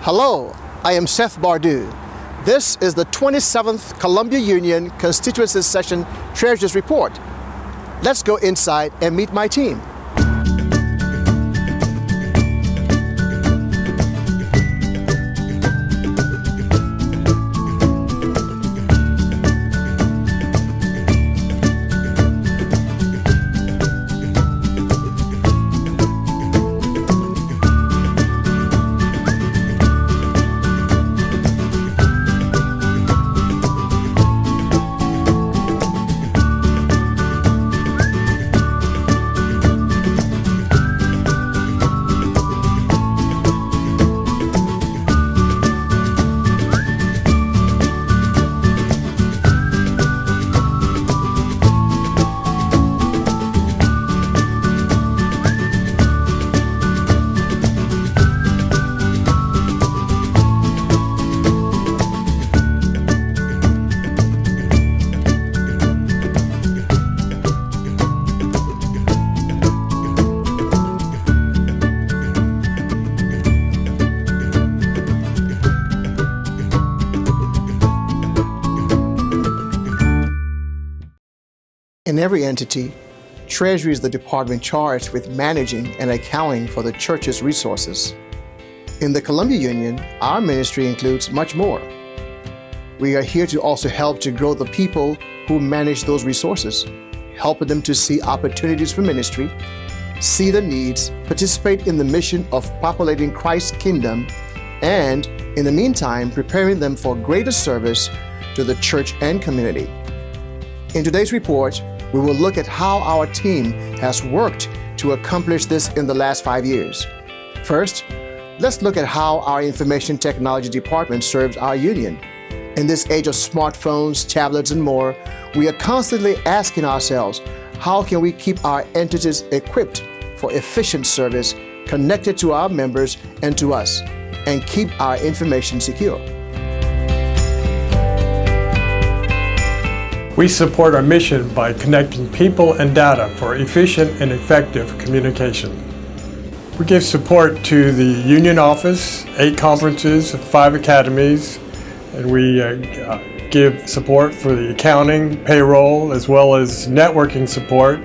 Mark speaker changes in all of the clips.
Speaker 1: Hello, I am Seth Bardu. This is the 27th Columbia Union Constituency Session Treasurer's Report. Let's go inside and meet my team. In every entity, Treasury is the department charged with managing and accounting for the church's resources. In the Columbia Union, our ministry includes much more. We are here to also help to grow the people who manage those resources, helping them to see opportunities for ministry, see the needs, participate in the mission of populating Christ's kingdom, and, in the meantime, preparing them for greater service to the church and community. In today's report, we will look at how our team has worked to accomplish this in the last 5 years. First, let's look at how our information technology department serves our union. In this age of smartphones, tablets, and more, we are constantly asking ourselves, how can we keep our entities equipped for efficient service, connected to our members and to us, and keep our information secure?
Speaker 2: We support our mission by connecting people and data for efficient and effective communication. We give support to the union office, 8 conferences, 5 academies, and we give support for the accounting, payroll, as well as networking support,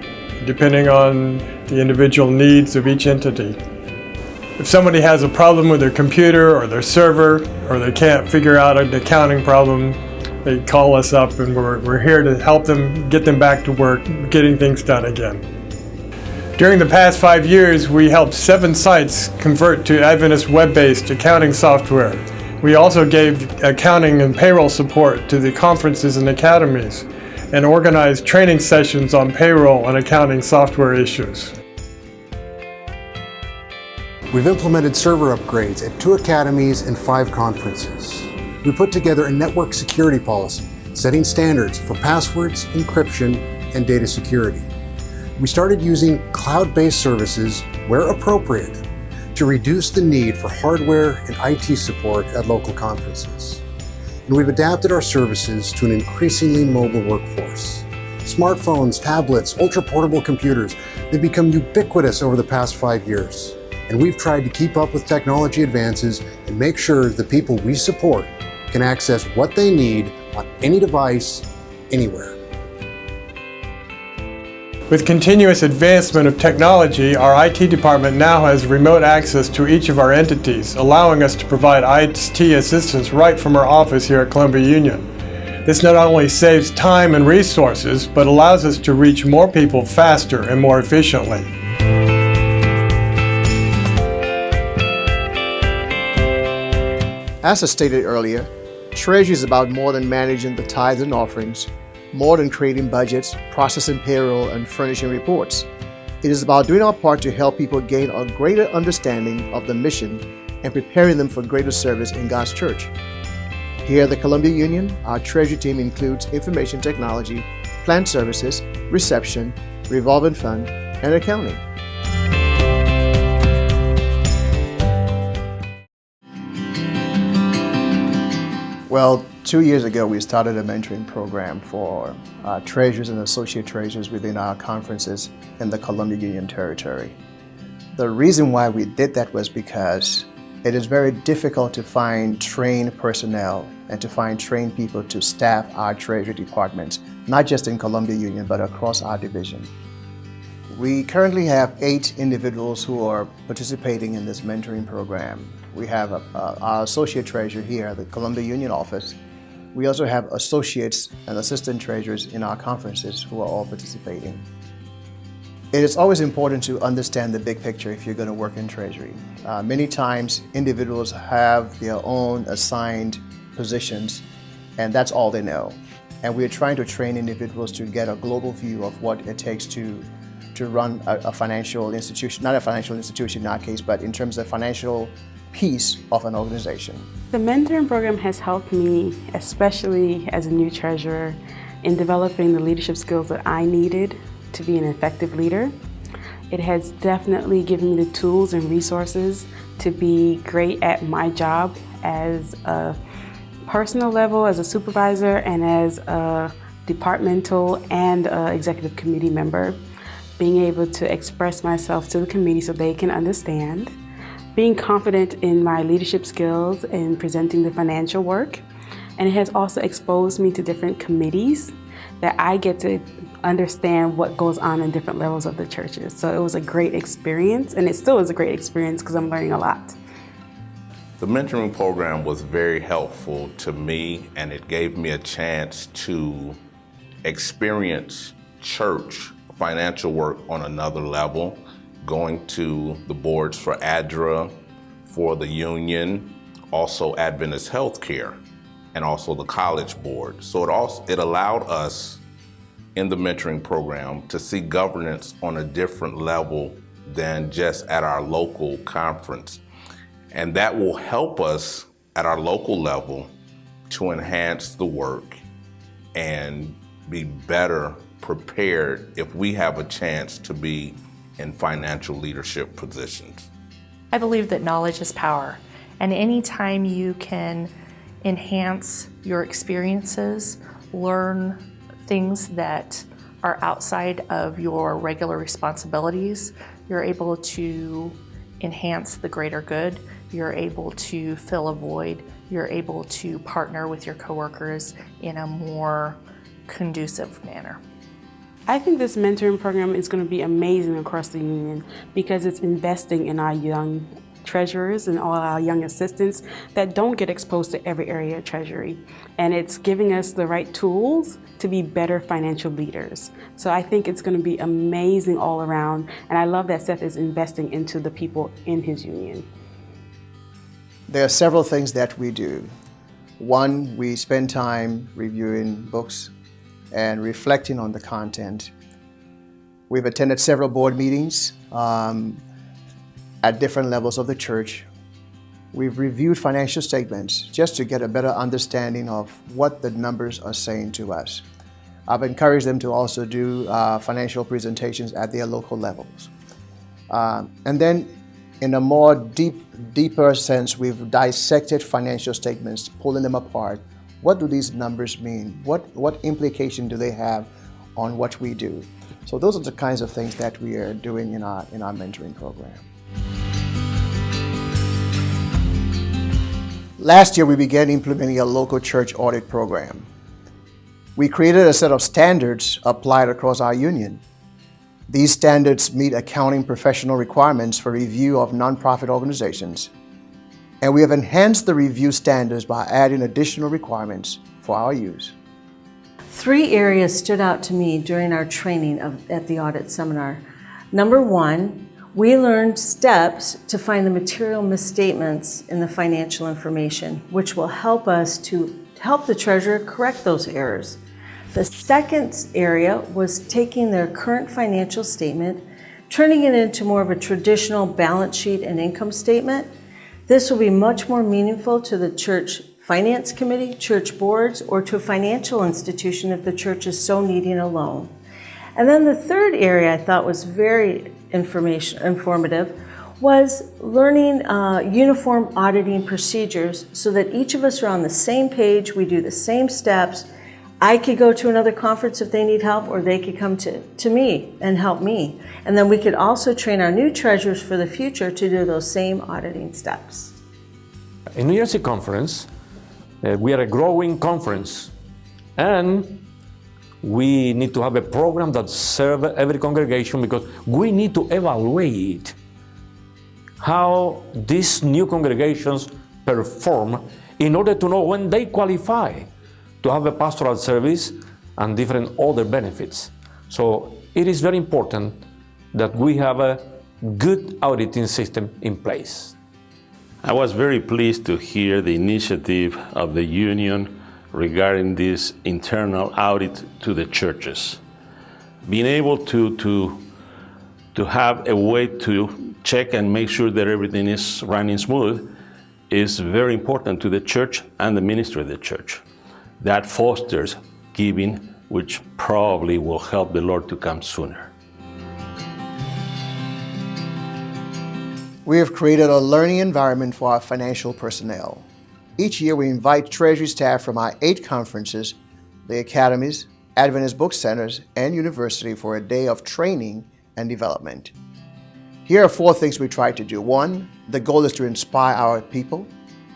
Speaker 2: depending on the individual needs of each entity. If somebody has a problem with their computer or their server, or they can't figure out an accounting problem, they call us up, and we're here to help them get them back to work, getting things done again. During the past 5 years, we helped 7 sites convert to Adventist web-based accounting software. We also gave accounting and payroll support to the conferences and academies, and organized training sessions on payroll and accounting software issues.
Speaker 3: We've implemented server upgrades at 2 academies and 5 conferences. We put together a network security policy, setting standards for passwords, encryption, and data security. We started using cloud-based services where appropriate to reduce the need for hardware and IT support at local conferences. And we've adapted our services to an increasingly mobile workforce. Smartphones, tablets, ultra-portable computers, they've become ubiquitous over the past 5 years. And we've tried to keep up with technology advances and make sure the people we support can access what they need on any device, anywhere.
Speaker 2: With continuous advancement of technology, our IT department now has remote access to each of our entities, allowing us to provide IT assistance right from our office here at Columbia Union. This not only saves time and resources, but allows us to reach more people faster and more efficiently.
Speaker 1: As I stated earlier, Treasury is about more than managing the tithes and offerings, more than creating budgets, processing payroll, and furnishing reports. It is about doing our part to help people gain a greater understanding of the mission and preparing them for greater service in God's church. Here at the Columbia Union, our Treasury team includes information technology, plant services, reception, Revolving Fund, and accounting. Well, 2 years ago, we started a mentoring program for treasurers and associate treasurers within our conferences in the Columbia Union territory. The reason why we did that was because It is very difficult to find trained personnel and to find trained people to staff our Treasury departments, not just in Columbia Union, but across our division. We currently have 8 individuals who are participating in this mentoring program. We have our associate treasurer here at the Columbia Union office. We also have associates and assistant treasurers in our conferences who are all participating. It is always important to understand the big picture if you're going to work in Treasury. Many times individuals have their own assigned positions and that's all they know. And we're trying to train individuals to get a global view of what it takes to run a financial institution, not a financial institution in our case, but in terms of financial piece of an organization.
Speaker 4: The mentoring program has helped me, especially as a new treasurer, in developing the leadership skills that I needed to be an effective leader. It has definitely given me the tools and resources to be great at my job as a personal level, as a supervisor, and as a departmental and executive committee member. Being able to express myself to the committee so they can understand. Being confident in my leadership skills in presenting the financial work. And it has also exposed me to different committees that I get to understand what goes on in different levels of the churches. So it was a great experience, and it still is a great experience because I'm learning a lot.
Speaker 5: The mentoring program was very helpful to me, and it gave me a chance to experience church financial work on another level, going to the boards for ADRA, for the union, also Adventist Healthcare, and also the college board. So it allowed us in the mentoring program to see governance on a different level than just at our local conference. And that will help us at our local level to enhance the work and be better prepared if we have a chance to be in financial leadership positions.
Speaker 6: I believe that knowledge is power, and anytime you can enhance your experiences, learn things that are outside of your regular responsibilities, you're able to enhance the greater good, you're able to fill a void, you're able to partner with your coworkers in a more conducive manner.
Speaker 4: I think this mentoring program is going to be amazing across the union because it's investing in our young treasurers and all our young assistants that don't get exposed to every area of Treasury. And it's giving us the right tools to be better financial leaders. So I think it's going to be amazing all around. And I love that Seth is investing into the people in his union.
Speaker 1: There are several things that we do. One, we spend time reviewing books and reflecting on the content. We've attended several board meetings at different levels of the church. We've reviewed financial statements just to get a better understanding of what the numbers are saying to us. I've encouraged them to also do financial presentations at their local levels. And then in a more deeper sense, we've dissected financial statements, pulling them apart. What do these numbers mean? What implication do they have on what we do? So those are the kinds of things that we are doing in our mentoring program. Last year, we began implementing a local church audit program. We created a set of standards applied across our union. These standards meet accounting professional requirements for review of nonprofit organizations. And we have enhanced the review standards by adding additional requirements for our use.
Speaker 7: 3 areas stood out to me during our training at the audit seminar. Number 1, we learned steps to find the material misstatements in the financial information, which will help us to help the treasurer correct those errors. The second area was taking their current financial statement, turning it into more of a traditional balance sheet and income statement. This will be much more meaningful to the church finance committee, church boards, or to a financial institution if the church is so needing a loan. And then the third area I thought was very informative was learning uniform auditing procedures so that each of us are on the same page, we do the same steps. I could go to another conference if they need help, or they could come to me and help me. And then we could also train our new treasurers for the future to do those same auditing steps.
Speaker 8: In New Jersey Conference, we are a growing conference, and we need to have a program that serves every congregation, because we need to evaluate how these new congregations perform in order to know when they qualify to have a pastoral service and different other benefits. So it is very important that we have a good auditing system in place.
Speaker 9: I was very pleased to hear the initiative of the union regarding this internal audit to the churches. Being able to have a way to check and make sure that everything is running smooth is very important to the church and the ministry of the church. That fosters giving, which probably will help the Lord to come sooner.
Speaker 1: We have created a learning environment for our financial personnel. Each year we invite Treasury staff from our 8 conferences, the academies, Adventist book centers, and university for a day of training and development. Here are 4 things we try to do. 1, the goal is to inspire our people.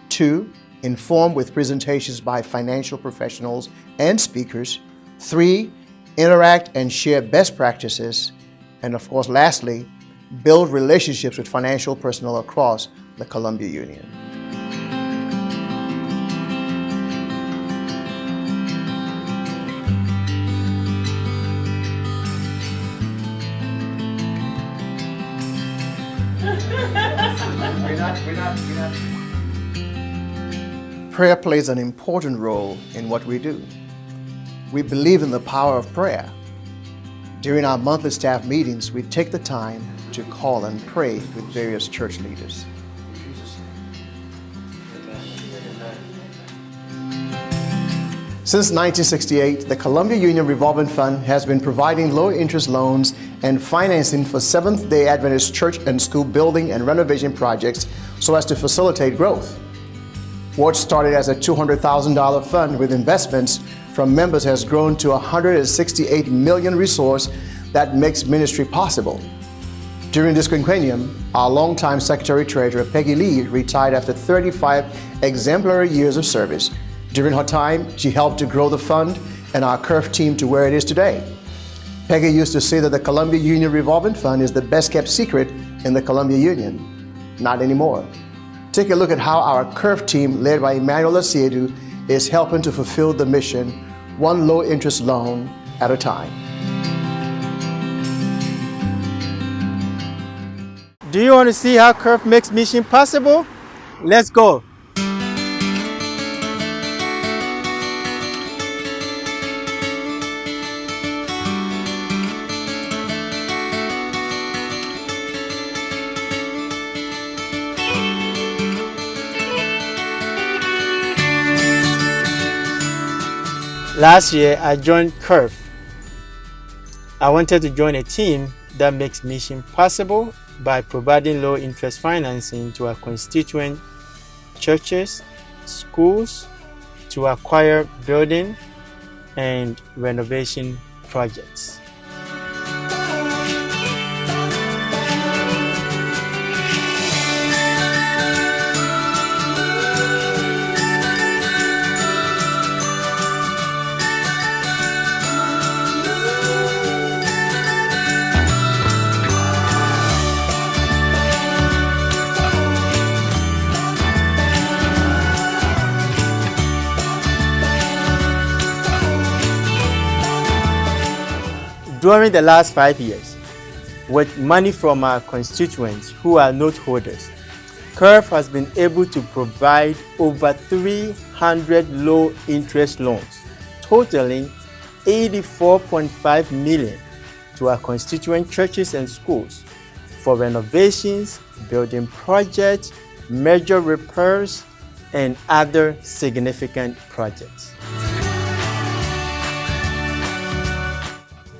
Speaker 1: 2, inform with presentations by financial professionals and speakers. 3, interact and share best practices. And of course, lastly, build relationships with financial personnel across the Columbia Union. Prayer plays an important role in what we do. We believe in the power of prayer. During our monthly staff meetings, we take the time to call and pray with various church leaders. Since 1968, the Columbia Union Revolving Fund has been providing low-interest loans and financing for Seventh-day Adventist church and school building and renovation projects so as to facilitate growth. What started as a $200,000 fund with investments from members has grown to a $168 million resource that makes ministry possible. During this quinquennium, our longtime Secretary-Treasurer Peggy Lee retired after 35 exemplary years of service. During her time, she helped to grow the fund and our CURF team to where it is today. Peggy used to say that the Columbia Union Revolving Fund is the best kept secret in the Columbia Union. Not anymore. Take a look at how our CURF team, led by Emmanuel Asiedu, is helping to fulfill the mission, one low-interest loan at a time.
Speaker 10: Do you want to see how CURF makes mission possible? Let's go. Last year, I joined CURF. I wanted to join a team that makes mission possible by providing low-interest financing to our constituent churches, schools, to acquire building and renovation projects. During the last 5 years, with money from our constituents who are note holders, CURF has been able to provide over 300 low-interest loans, totaling $84.5 million to our constituent churches and schools for renovations, building projects, major repairs, and other significant projects.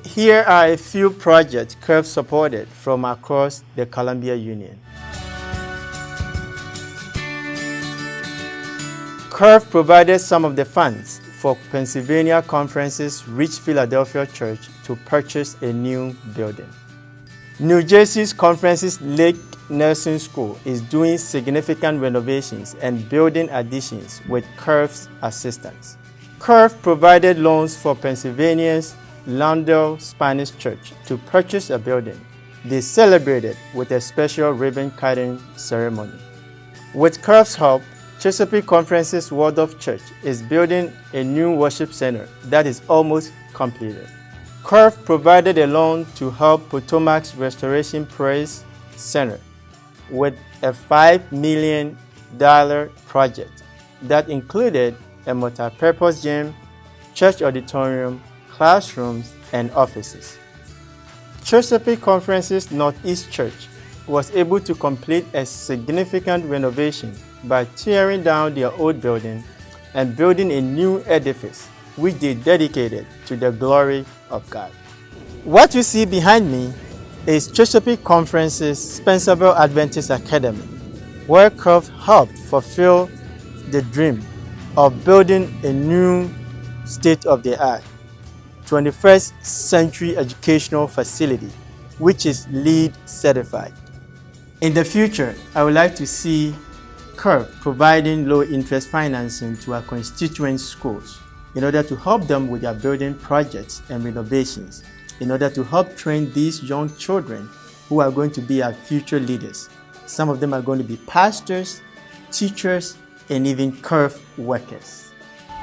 Speaker 10: Here are a few projects CURF supported from across the Columbia Union. CURF provided some of the funds for Pennsylvania Conference's Reach Philadelphia Church to purchase a new building. New Jersey's Conference's Lake Nursing School is doing significant renovations and building additions with Curve's assistance. Curve provided loans for Pennsylvania's Landau Spanish Church to purchase a building. They celebrated with a special ribbon-cutting ceremony. With Curve's help, Chesapeake Conference's Waldorf Church is building a new worship center that is almost completed. Curve provided a loan to help Potomac's Restoration Praise Center with a $5 million project that included a multi-purpose gym, church auditorium, classrooms, and offices. Chesapeake Conference's Northeast Church was able to complete a significant renovation by tearing down their old building and building a new edifice which they dedicated to the glory of God. What you see behind me is Chesapeake Conference's Spencerville Adventist Academy, where Curve helped fulfill the dream of building a new state-of-the-art 21st century educational facility, which is LEED certified. In the future, I would like to see Curve providing low-interest financing to our constituent schools in order to help them with their building projects and renovations, in order to help train these young children who are going to be our future leaders. Some of them are going to be pastors, teachers, and even Curve workers.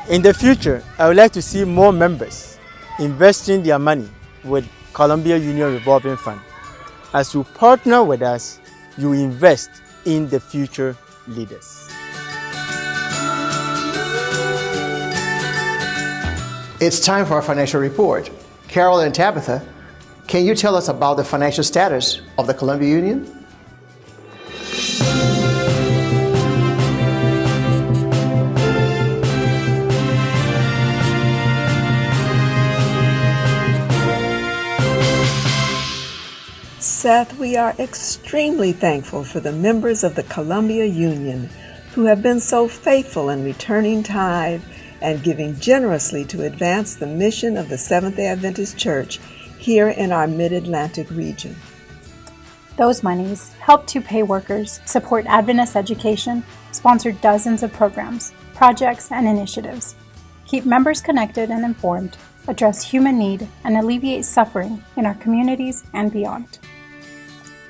Speaker 10: In the future, I would like to see more members investing their money with Columbia Union Revolving Fund. As you partner with us, you invest in the future leaders.
Speaker 1: It's time for our financial report. Carol and Tabitha, can you tell us about the financial status of the Columbia Union?
Speaker 11: Seth, we are extremely thankful for the members of the Columbia Union who have been so faithful in returning tithe and giving generously to advance the mission of the Seventh-day Adventist Church here in our Mid-Atlantic region.
Speaker 12: Those monies help to pay workers, support Adventist education, sponsor dozens of programs, projects, and initiatives, keep members connected and informed, address human need, and alleviate suffering in our communities and beyond.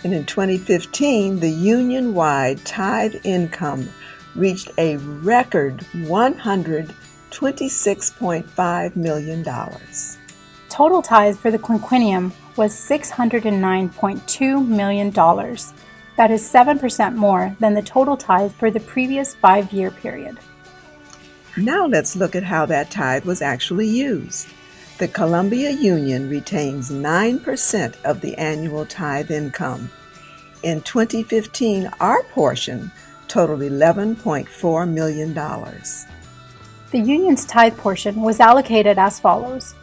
Speaker 11: And in 2015, the union-wide tithe income reached a record $126.5 million.
Speaker 12: Total tithe for the quinquennium was $609.2 million. That is 7% more than the total tithe for the previous 5-year period.
Speaker 11: Now let's look at how that tithe was actually used. The Columbia Union retains 9% of the annual tithe income. In 2015, our portion totaled $11.4 million.
Speaker 12: The union's tithe portion was allocated as follows.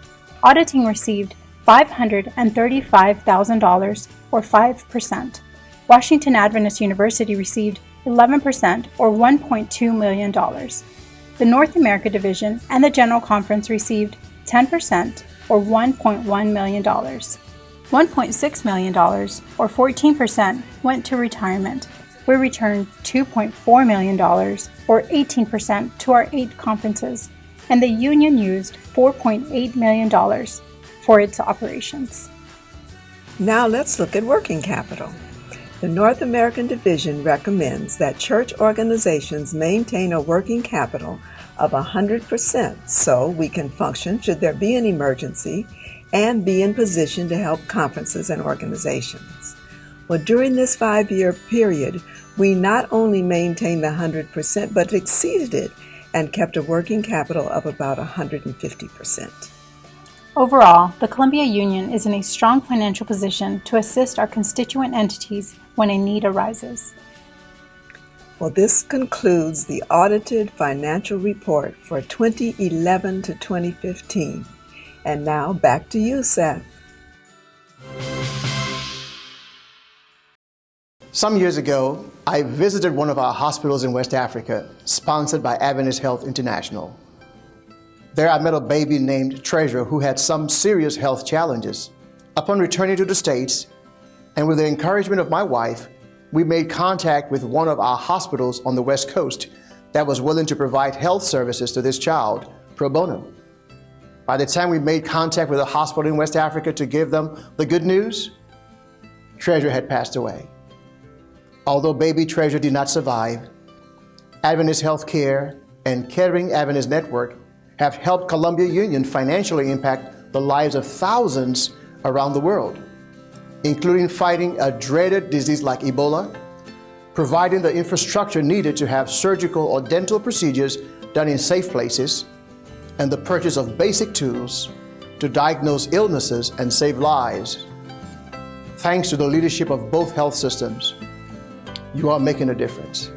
Speaker 12: Auditing received $535,000, or 5%. Washington Adventist University received 11%, or $1.2 million. The North America Division and the General Conference received 10%, or $1.1 million. $1.6 million, or 14%, went to retirement. We returned $2.4 million, or 18%, to our 8 conferences, and the union used $4.8 million for its operations.
Speaker 11: Now let's look at working capital. The North American Division recommends that church organizations maintain a working capital of 100% so we can function should there be an emergency and be in position to help conferences and organizations. Well, during this 5-year period, we not only maintained the 100%, but exceeded it and kept a working capital of about 150%.
Speaker 12: Overall, the Columbia Union is in a strong financial position to assist our constituent entities when a need arises.
Speaker 11: Well, this concludes the audited financial report for 2011 to 2015. And now back to you, Seth.
Speaker 1: Some years ago, I visited one of our hospitals in West Africa, sponsored by Adventist Health International. There I met a baby named Treasury who had some serious health challenges. Upon returning to the States, and with the encouragement of my wife, we made contact with one of our hospitals on the West Coast that was willing to provide health services to this child pro bono. By the time we made contact with a hospital in West Africa to give them the good news, Treasury had passed away. Although baby Treasury did not survive, Adventist Healthcare and Caring Adventist Network have helped Columbia Union financially impact the lives of thousands around the world, including fighting a dreaded disease like Ebola, providing the infrastructure needed to have surgical or dental procedures done in safe places, and the purchase of basic tools to diagnose illnesses and save lives. Thanks to the leadership of both health systems, you are making a difference.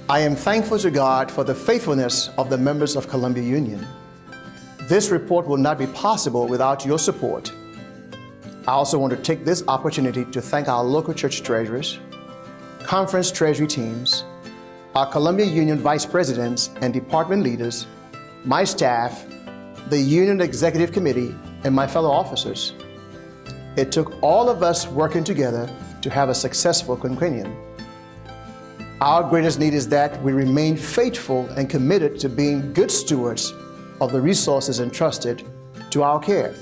Speaker 1: I am thankful to God for the faithfulness of the members of Columbia Union. This report will not be possible without your support. I also want to take this opportunity to thank our local church treasurers, conference treasury teams, our Columbia Union vice presidents and department leaders, my staff, the Union Executive Committee, and my fellow officers. It took all of us working together to have a successful quinquennium. Our greatest need is that we remain faithful and committed to being good stewards of the resources entrusted to our care.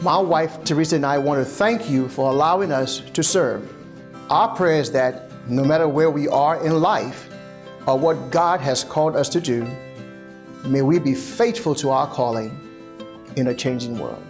Speaker 1: My wife, Teresa, and I want to thank you for allowing us to serve. Our prayer is that no matter where we are in life or what God has called us to do, may we be faithful to our calling in a changing world.